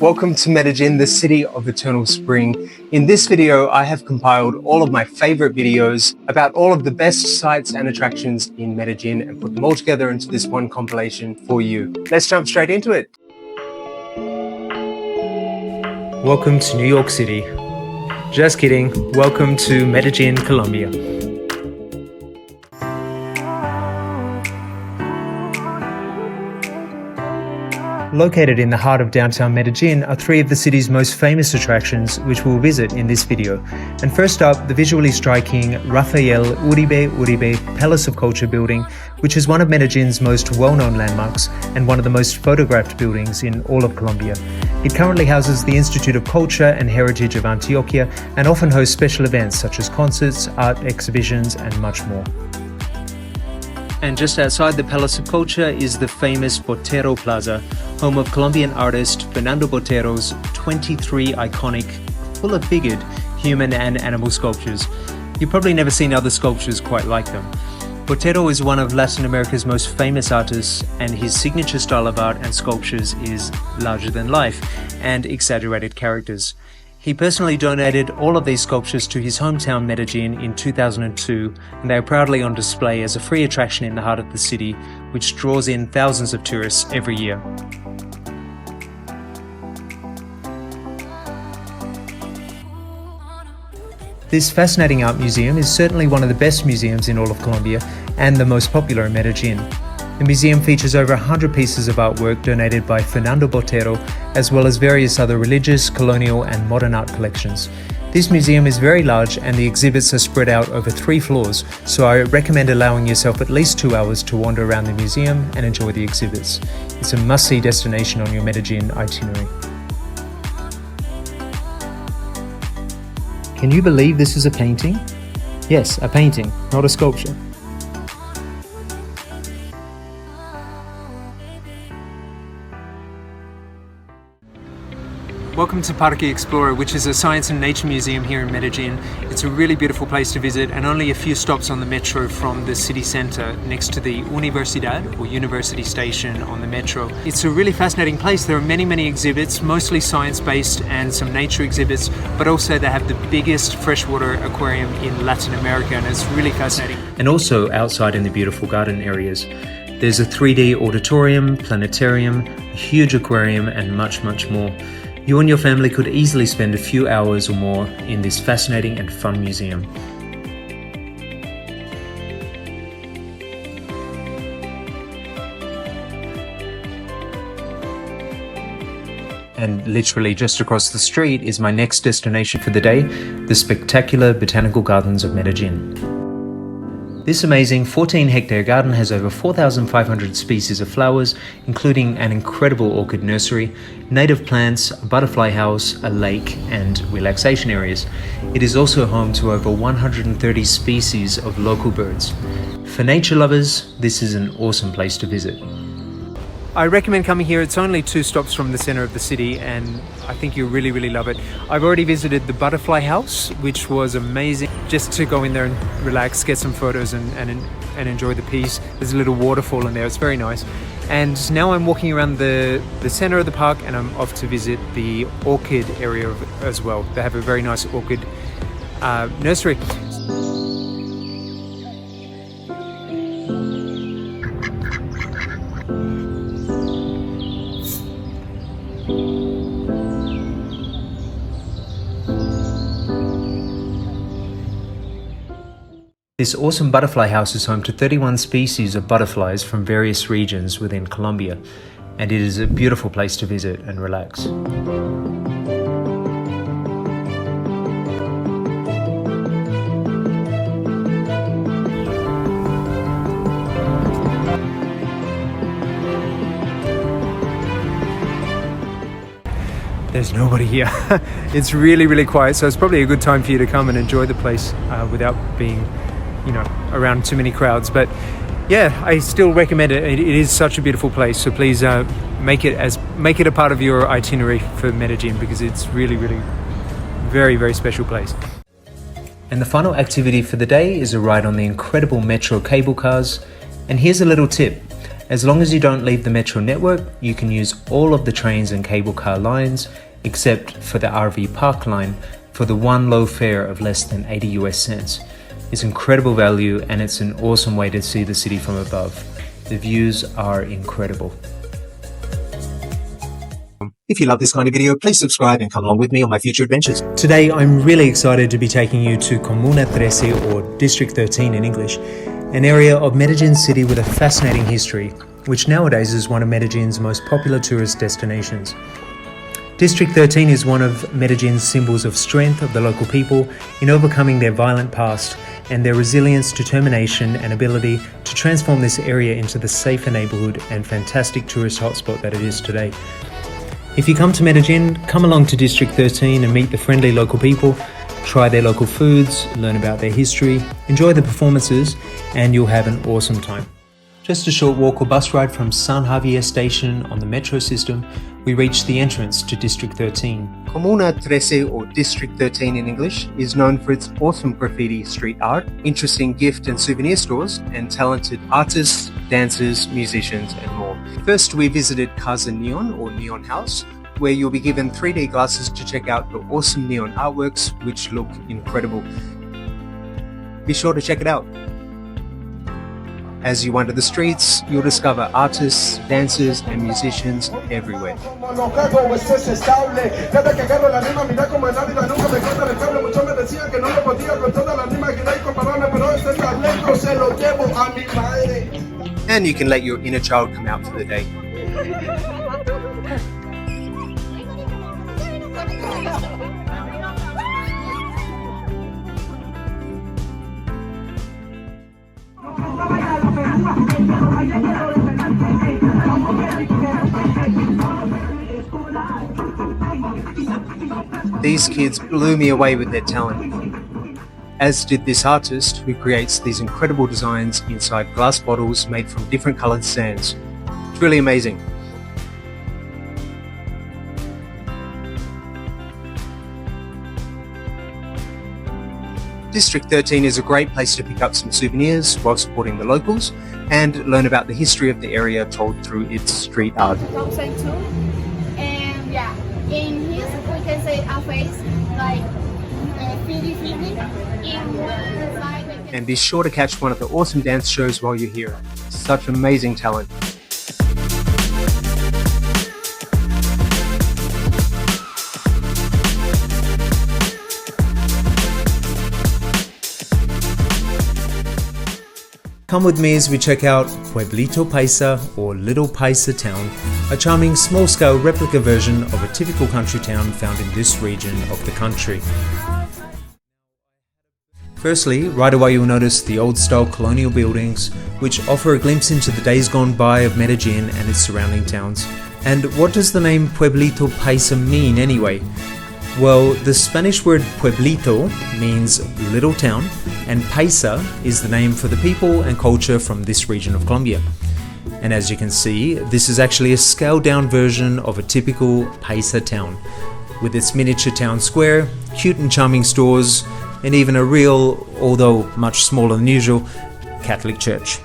Welcome to Medellin, the city of eternal spring. In this video, I have compiled all of my favorite videos about all of the best sites and attractions in Medellin and put them all together into this one compilation for you. Let's jump straight into it. Welcome to New York City. Just kidding. Welcome to Medellin, Colombia. Located in the heart of downtown Medellin are three of the city's most famous attractions, which we'll visit in this video. And first up, the visually striking Rafael Uribe Palace of Culture building, which is one of Medellin's most well-known landmarks and one of the most photographed buildings in all of Colombia. It currently houses the Institute of Culture and Heritage of Antioquia and often hosts special events such as concerts, art exhibitions, and much more. And just outside the Palace of Culture is the famous Botero Plaza, home of Colombian artist Fernando Botero's 23 iconic, full-of-figured human and animal sculptures. You've probably never seen other sculptures quite like them. Botero is one of Latin America's most famous artists, and his signature style of art and sculptures is larger than life and exaggerated characters. He personally donated all of these sculptures to his hometown Medellin in 2002, and they are proudly on display as a free attraction in the heart of the city, which draws in thousands of tourists every year. This fascinating art museum is certainly one of the best museums in all of Colombia and the most popular in Medellin. The museum features over 100 pieces of artwork donated by Fernando Botero, as well as various other religious, colonial and modern art collections. This museum is very large and the exhibits are spread out over 3 floors, so I recommend allowing yourself at least 2 hours to wander around the museum and enjoy the exhibits. It's a must-see destination on your Medellin itinerary. Can you believe this is a painting? Yes, a painting, not a sculpture. Welcome to Parque Explora, which is a science and nature museum here in Medellin. It's a really beautiful place to visit and only a few stops on the metro from the city center next to the Universidad or University Station on the metro. It's a really fascinating place. There are many exhibits, mostly science-based and some nature exhibits, but also they have the biggest freshwater aquarium in Latin America, and it's really fascinating. And also outside in the beautiful garden areas. There's a 3D auditorium, planetarium, a huge aquarium, and much more. You and your family could easily spend a few hours or more in this fascinating and fun museum. And literally just across the street is my next destination for the day, the spectacular Botanical Gardens of Medellin. This amazing 14-hectare garden has over 4,500 species of flowers, including an incredible orchid nursery, native plants, a butterfly house, a lake, and relaxation areas. It is also home to over 130 species of local birds. For nature lovers, this is an awesome place to visit. I recommend coming here. It's only 2 stops from the center of the city and I think you'll really love it. I've already visited the butterfly house, which was amazing, just to go in there and relax, get some photos and enjoy the piece. There's a little waterfall in there, it's very nice. And now I'm walking around the center of the park and I'm off to visit the orchid area as well. They have a very nice orchid nursery. This awesome butterfly house is home to 31 species of butterflies from various regions within Colombia, and it is a beautiful place to visit and relax. There's nobody here. It's really quiet, so it's probably a good time for you to come and enjoy the place without being around too many crowds. But yeah, I still recommend it. It is such a beautiful place, so please make it a part of your itinerary for Medellin, because it's really very special place. And the final activity for the day is a ride on the incredible Metro cable cars. And here's a little tip: As long as you don't leave the metro network, you can use all of the trains and cable car lines, except for the RV park line, for the one low fare of less than 80 US cents. It's incredible value and it's an awesome way to see the city from above. The views are incredible. If you love this kind of video, please subscribe and come along with me on my future adventures. Today, I'm really excited to be taking you to Comuna 13, or District 13 in English, an area of Medellin city with a fascinating history, which nowadays is one of Medellin's most popular tourist destinations. District 13 is one of Medellin's symbols of strength of the local people in overcoming their violent past and their resilience, determination and ability to transform this area into the safer neighborhood and fantastic tourist hotspot that it is today. If you come to Medellin, come along to District 13 and meet the friendly local people, try their local foods, learn about their history, enjoy the performances, and you'll have an awesome time. Just a short walk or bus ride from San Javier station on the metro system, we reach the entrance to District 13. Comuna 13, or District 13 in English, is known for its awesome graffiti street art, interesting gift and souvenir stores, and talented artists, dancers, musicians, and more. First, we visited Casa Neon, or Neon House, where you'll be given 3D glasses to check out the awesome neon artworks, which look incredible. Be sure to check it out. As you wander the streets, you'll discover artists, dancers, and musicians everywhere. And you can let your inner child come out for the day. These kids blew me away with their talent, as did this artist who creates these incredible designs inside glass bottles made from different coloured sands. It's really amazing. District 13 is a great place to pick up some souvenirs while supporting the locals and learn about the history of the area told through its street art. And yeah, in his we can say a face like feely. In one side we can... And be sure to catch one of the awesome dance shows while you're here. Such amazing talent. Come with me as we check out Pueblito Paisa, or Little Paisa Town, a charming small-scale replica version of a typical country town found in this region of the country. Firstly, right away you'll notice the old-style colonial buildings, which offer a glimpse into the days gone by of Medellin and its surrounding towns. And what does the name Pueblito Paisa mean anyway? Well, the Spanish word pueblito means little town, and paisa is the name for the people and culture from this region of Colombia. And as you can see, this is actually a scaled down version of a typical paisa town, with its miniature town square, cute and charming stores, and even a real, although much smaller than usual, Catholic church.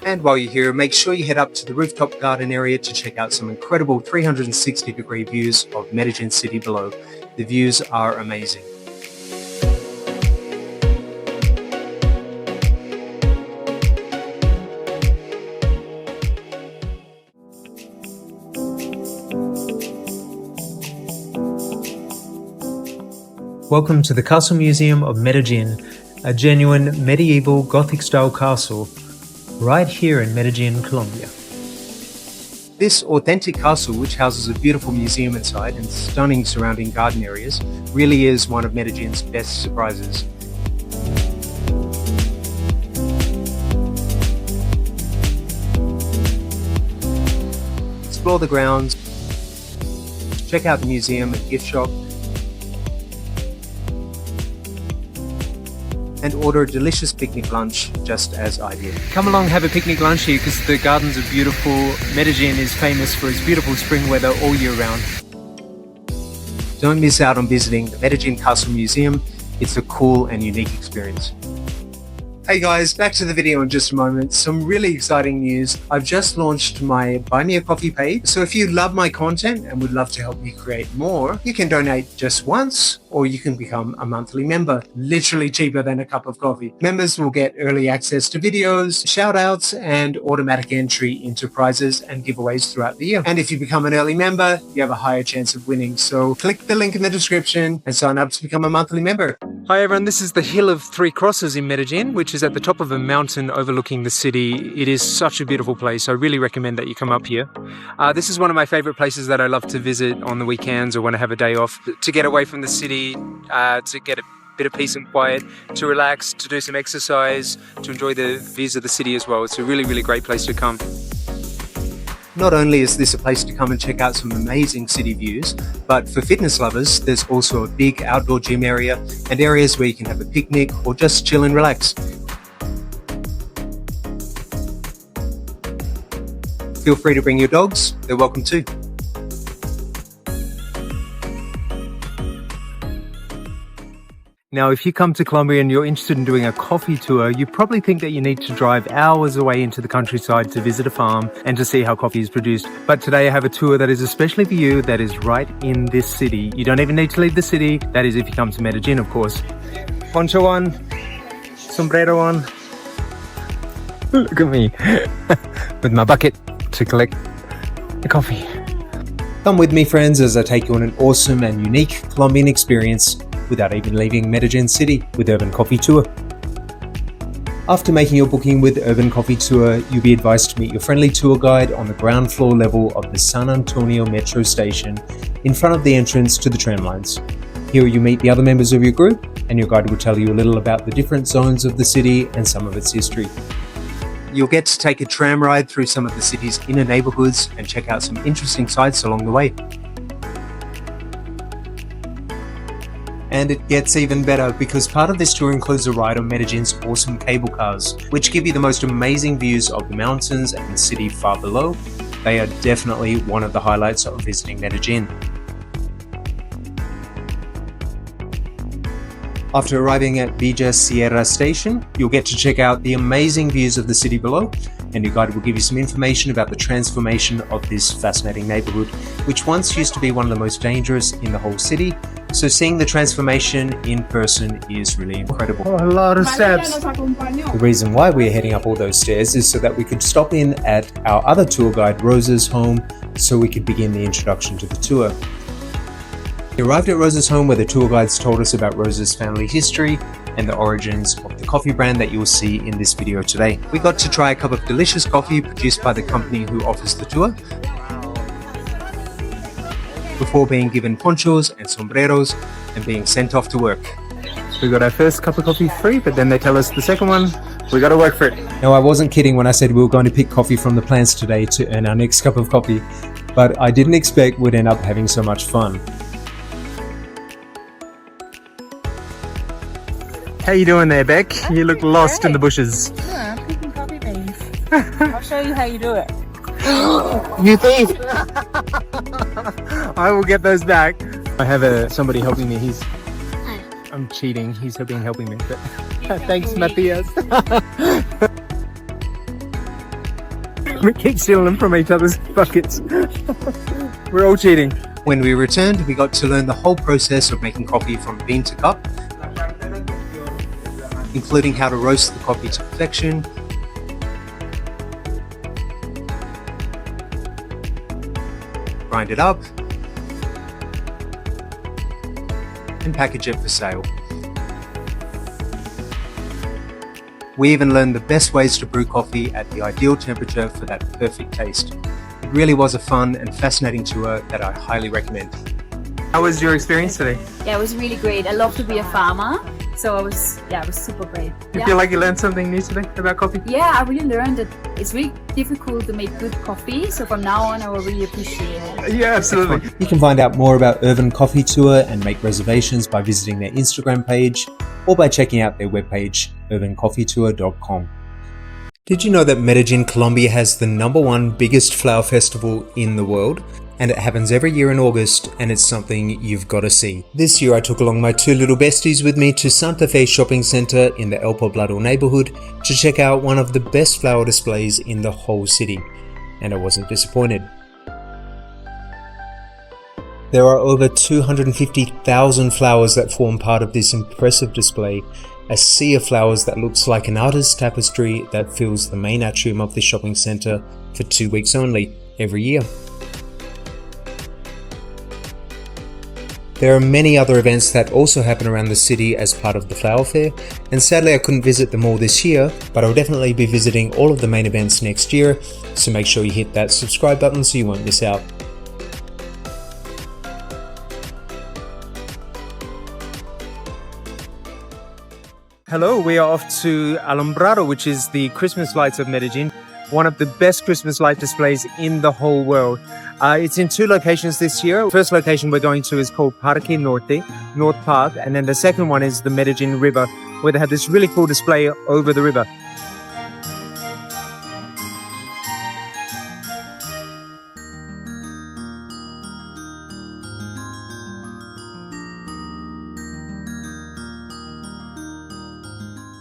And while you're here, make sure you head up to the rooftop garden area to check out some incredible 360-degree views of Medellin city below. The views are amazing. Welcome to the Castle Museum of Medellin, a genuine medieval Gothic-style castle right here in Medellin, Colombia. This authentic castle, which houses a beautiful museum inside and stunning surrounding garden areas, really is one of Medellin's best surprises. Explore the grounds, check out the museum and gift shop, and order a delicious picnic lunch just as I did. Come along, have a picnic lunch here because the gardens are beautiful. Medellin is famous for its beautiful spring weather all year round. Don't miss out on visiting the Medellin Castle Museum. It's a cool and unique experience. Hey guys, back to the video in just a moment. Some really exciting news. I've just launched my Buy Me a Coffee page. So if you love my content and would love to help me create more, you can donate just once or you can become a monthly member. Literally cheaper than a cup of coffee. Members will get early access to videos, shout outs, and automatic entry into prizes and giveaways throughout the year. And if you become an early member, you have a higher chance of winning. So click the link in the description and sign up to become a monthly member. Hi everyone, this is the Hill of Three Crosses in Medellin, which is at the top of a mountain overlooking the city. It is such a beautiful place. I really recommend that you come up here. This is one of my favorite places that I love to visit on the weekends or when I have a day off, to get away from the city, to get a bit of peace and quiet, to relax, to do some exercise, to enjoy the views of the city as well. It's a really, really great place to come. Not only is this a place to come and check out some amazing city views, but for fitness lovers, there's also a big outdoor gym area and areas where you can have a picnic or just chill and relax. Feel free to bring your dogs, they're welcome too. Now, if you come to Colombia and you're interested in doing a coffee tour, you probably think that you need to drive hours away into the countryside to visit a farm and to see how coffee is produced. But today I have a tour that is especially for you, that is right in this city. You don't even need to leave the city. That is if you come to Medellin, of course. Poncho on, sombrero on. Look at me with my bucket to collect the coffee. Come with me, friends, as I take you on an awesome and unique Colombian experience without even leaving Medellin City with Urban Coffee Tour. After making your booking with Urban Coffee Tour, you'll be advised to meet your friendly tour guide on the ground floor level of the San Antonio Metro station in front of the entrance to the tram lines. Here you meet the other members of your group, and your guide will tell you a little about the different zones of the city and some of its history. You'll get to take a tram ride through some of the city's inner neighborhoods and check out some interesting sights along the way. And it gets even better because part of this tour includes a ride on Medellin's awesome cable cars, which give you the most amazing views of the mountains and the city far below. They are definitely one of the highlights of visiting Medellin. After arriving at Villa Sierra Station, you'll get to check out the amazing views of the city below, and your guide will give you some information about the transformation of this fascinating neighborhood, which once used to be one of the most dangerous in the whole city. So seeing the transformation in person is really incredible. Oh, a lot of steps. The reason why we're heading up all those stairs is so that we could stop in at our other tour guide, Rosa's home, so we could begin the introduction to the tour. We arrived at Rosa's home where the tour guides told us about Rosa's family history and the origins of the coffee brand that you will see in this video today. We got to try a cup of delicious coffee produced by the company who offers the tour, before being given ponchos and sombreros and being sent off to work. We got our first cup of coffee free, but then they tell us the second one, we got to work for it. No, I wasn't kidding when I said we were going to pick coffee from the plants today to earn our next cup of coffee, but I didn't expect we'd end up having so much fun. How you doing there, Beck? You look lost in the bushes. Yeah, I'm picking coffee beans. I'll show you how you do it. You thief! I will get those back. I have somebody helping me. I'm cheating. He's helping me. But thanks, Matthias. We keep stealing from each other's buckets. We're all cheating. When we returned, we got to learn the whole process of making coffee from bean to cup, including how to roast the coffee to perfection, grind it up, and package it for sale. We even learned the best ways to brew coffee at the ideal temperature for that perfect taste. It really was a fun and fascinating tour that I highly recommend. How was your experience today? Yeah, it was really great. I love to be a farmer, so it was super great. You feel like you learned something new today about coffee? Yeah, I really learned that it's really difficult to make good coffee, so from now on I will really appreciate it. Yeah, absolutely. You can find out more about Urban Coffee Tour and make reservations by visiting their Instagram page or by checking out their webpage, urbancoffeetour.com. Did you know that Medellin, Colombia has the #1 biggest flower festival in the world? and it happens every year in August, and it's something you've got to see. This year I took along my two little besties with me to Santa Fe Shopping Center in the El Poblado neighborhood to check out one of the best flower displays in the whole city, and I wasn't disappointed. There are over 250,000 flowers that form part of this impressive display, a sea of flowers that looks like an artist's tapestry that fills the main atrium of the shopping center for 2 weeks only, every year. There are many other events that also happen around the city as part of the flower fair, and sadly I couldn't visit them all this year, but I'll definitely be visiting all of the main events next year, so make sure you hit that subscribe button so you won't miss out. Hello, we are off to Alumbrado, which is the Christmas lights of Medellin, one of the best Christmas light displays in the whole world. It's in 2 locations this year. The first location we're going to is called Parque Norte, North Park, and then the second one is the Medellin River, where they have this really cool display over the river.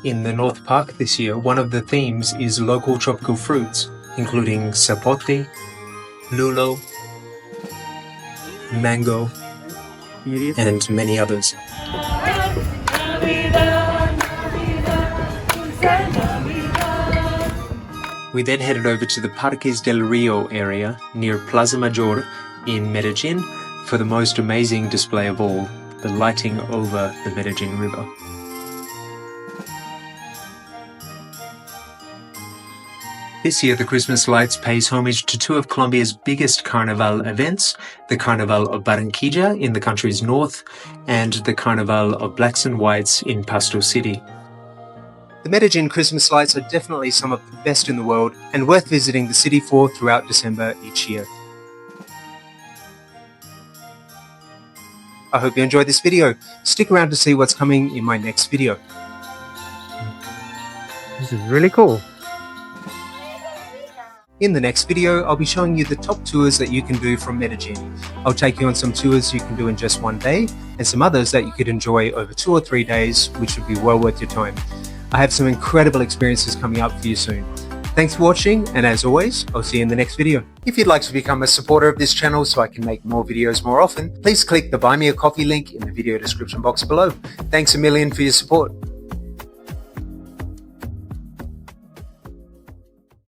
In the North Park this year, one of the themes is local tropical fruits, including zapote, lulo, mango, and many others. We then headed over to the Parques del Rio area near Plaza Mayor in Medellin for the most amazing display of all, the lighting over the Medellin River. This year, the Christmas lights pays homage to 2 of Colombia's biggest carnival events, the Carnival of Barranquilla in the country's north, and the Carnival of Blacks and Whites in Pasto City. The Medellin Christmas lights are definitely some of the best in the world and worth visiting the city for throughout December each year. I hope you enjoyed this video. Stick around to see what's coming in my next video. This is really cool. In the next video, I'll be showing you the top tours that you can do from Medellin. I'll take you on some tours you can do in just 1 day, and some others that you could enjoy over 2 or 3 days, which would be well worth your time. I have some incredible experiences coming up for you soon. Thanks for watching, and as always, I'll see you in the next video. If you'd like to become a supporter of this channel so I can make more videos more often, please click the Buy Me a Coffee link in the video description box below. Thanks a million for your support.